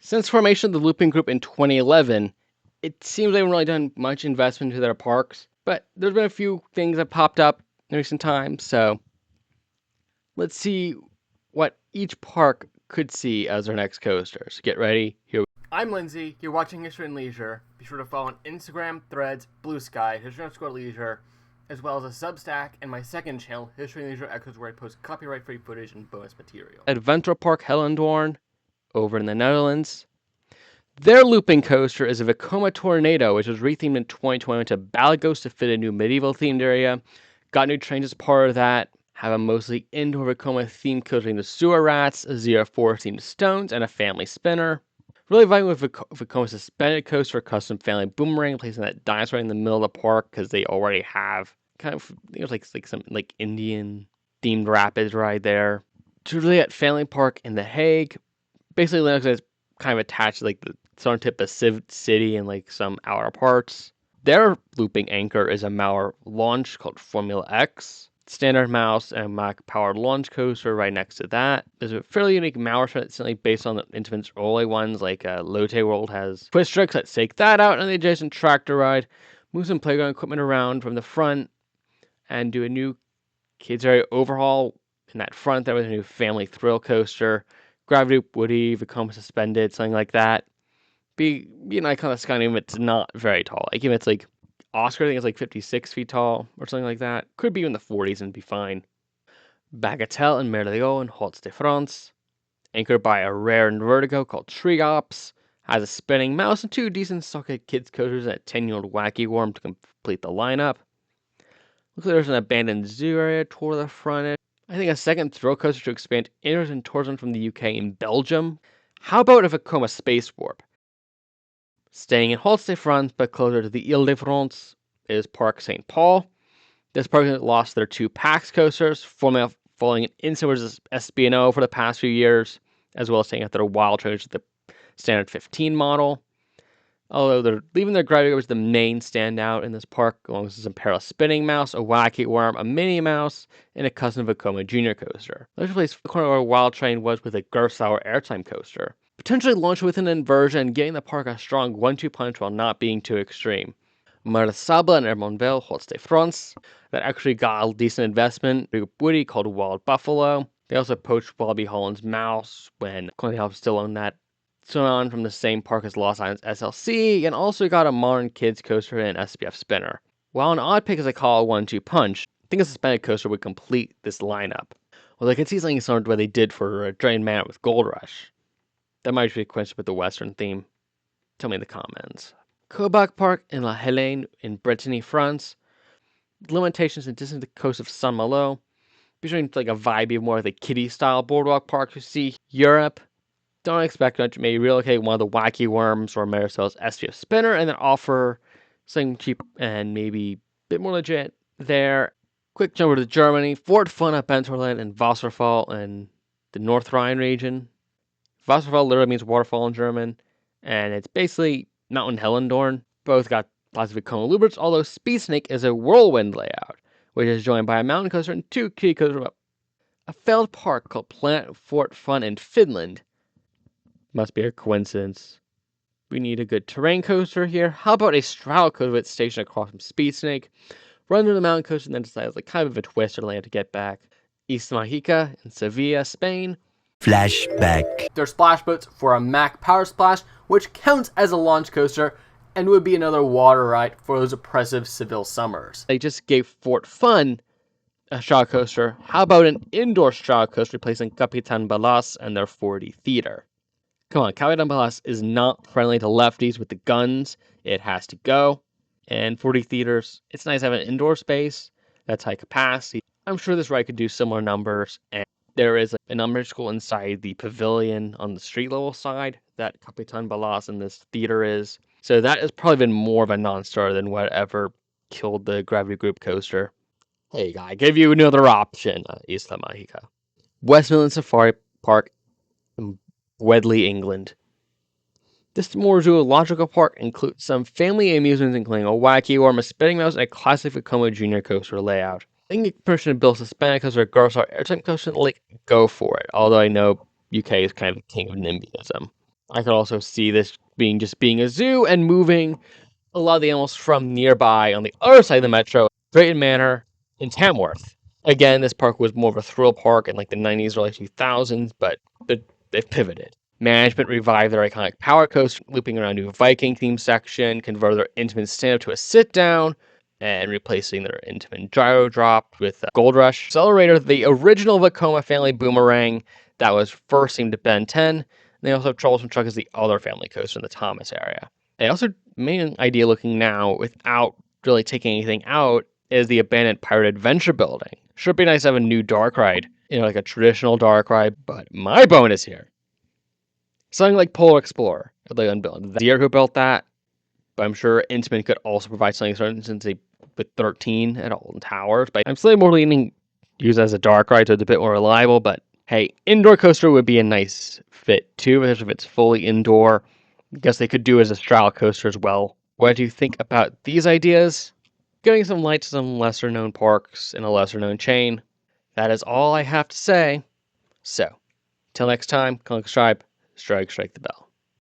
Since formation of the Looping Group in 2011, it seems they haven't really done much investment into their parks, but there's been a few things that popped up in recent times, so let's see what each park could see as their next coaster. So get ready. Here. I'm Lindsay. You're watching History and Leisure. Be sure to follow on Instagram, Threads, Bluesky, History_Leisure, as well as a Substack and my second channel, History and Leisure Echoes, where I post copyright-free footage and bonus material. Aventorpark Hellendorn, over in the Netherlands. Their looping coaster is a Vekoma Tornado, which was rethemed in 2020 to Balagos to fit a new medieval-themed area. Got new trains as part of that. Have a mostly indoor Vekoma-themed coaster named the Sewer Rats, a ZR4-themed Stones, and a family spinner. Really vibing with Vekoma's suspended coaster, custom family boomerang, placing that dinosaur in the middle of the park because they already have kind of, I think it was like some like Indian themed rapids ride there. Drivliet Family Park in The Hague. Basically, Linux is kind of attached to like the southern tip of City and like some outer parts. Their looping anchor is a Mauer launch called Formula X. Standard mouse and Mac powered launch coaster right next to that. There's a fairly unique Mauer certainly based on the Intamin's early ones, like Lotte World has twist tricks that stake that out, and the adjacent tractor ride. Move some playground equipment around from the front and do a new kids area overhaul in that front. There was a new family thrill coaster. Gravity Woody, Vekoma Suspended, something like that. Be an icon of the sky, even if it's not very tall. Like, even if it's like Oscar, I think it's like 56 feet tall or something like that. Could be in the 40s and be fine. Bagatelle and Mer de Sable in Hauts de France. Anchored by a rare Vertigo called Triops. Has a spinning mouse and two decent socket kids coasters and a 10-year-old wacky worm to complete the lineup. Looks like there's an abandoned zoo area toward the front. I think a second thrill coaster to expand inwards and tourism from the UK and Belgium. How about a Vekoma Space Warp? Staying in Hauts de France but closer to the Ile de France is Parc St. Paul. This park has lost their two PAX coasters, following an incident with SB&O for the past few years, as well as staying at their wild trains with the standard 15 model. Although they're leaving their gravity was the main standout in this park, along with some perilous spinning mouse, a wacky worm, a Minnie Mouse, and a custom Vekoma Junior coaster. The other place the corner of our wild train was with a Gerstlauer airtime coaster. Potentially launched with an inversion and getting the park a strong 1-2 punch while not being too extreme. Mer de Sable and Hermonville, Hauts de France, that actually got a decent investment. Big Woody called Wild Buffalo. They also poached Bobby Holland's mouse when Coney Hop still owned that. So on from the same park as Los Islands SLC, and also got a modern kids coaster and SPF spinner. While an odd pick as I call a 1-2 punch, I think a suspended coaster would complete this lineup. Well, I could see something similar to what they did for Drayton Manor with Gold Rush. That might be a question with the Western theme. Tell me in the comments. Cobac Parc in La Helene in Brittany, France. Limitations and distance to the coast of Saint-Malo. Between like a vibey, more of the kiddie-style boardwalk park you see Europe. Don't expect much. Maybe relocate one of the wacky worms or Marisol's SPF spinner and then offer something cheap and maybe a bit more legit there. Quick jump over to Germany. Fort Fun at Bentorland and Wasserfall in the North Rhine region. Wasserfall literally means waterfall in German, and it's basically Mountain Hellendorn. Both got lots of Vekoma loopers, although Speed Snake is a whirlwind layout, which is joined by a mountain coaster and two kiddie coasters. A failed park called Planet Fort Fun in Finland. Must be a coincidence. We need a good terrain coaster here. How about a straddle coaster with station across from Speed Snake? Run to the mountain coaster and then decide like kind of a twister land to get back. Isla Magica in Sevilla, Spain. Flashback. They're splash boats for a Mac Power Splash, which counts as a launch coaster and would be another water ride for those oppressive Seville summers. They just gave Fort Fun a straddle coaster. How about an indoor straddle coaster replacing Capitan Balas and their 4D theater? Come on, Capitan Balas is not friendly to lefties with the guns. It has to go. And 4D theaters, it's nice to have an indoor space that's high capacity. I'm sure this ride could do similar numbers, and there is a number school inside the pavilion on the street level side that Capitan Balas in this theater is. So that has probably been more of a non-starter than whatever killed the Gravity Group coaster. Hey, I give you another option, Isla Magica. West Midlands Safari Park in Wedley, England. This more zoological park includes some family amusements, including a wacky worm, a spinning mouse, and a classic Vekoma Junior coaster layout. I think a person to build a suspended coaster or Gerstlauer airtime coaster, like, go for it. Although I know UK is kind of the king of NIMBYism. I could also see this being a zoo and moving a lot of the animals from nearby on the other side of the metro, Drayton Manor in Tamworth. Again, this park was more of a thrill park in like the 90s, early 2000s, but they've pivoted. Management revived their iconic power coaster, looping around a new Viking themed section, converted their Intamin stand up to a sit down, and replacing their Intamin gyro drop with a Gold Rush accelerator, the original Vekoma family boomerang that was first seen to Ben 10. And they also have Troublesome Truck as the other family coaster in the Thomas area. They also made an idea looking now without really taking anything out is the abandoned Pirate Adventure building. Sure, be nice to have a new dark ride, like a traditional dark ride, but my bonus here. Something like Polar Explorer, they unbuilt. Deer who built that, but I'm sure Intamin could also provide something certain since they put 13 at Alton Towers. But I'm slightly more leaning use as a dark ride, so it's a bit more reliable. But hey, indoor coaster would be a nice fit too, especially if it's fully indoor. I guess they could do as a straddle coaster as well. What do you think about these ideas? Giving some light to some lesser known parks in a lesser known chain. That is all I have to say. So, till next time, click subscribe, strike the bell.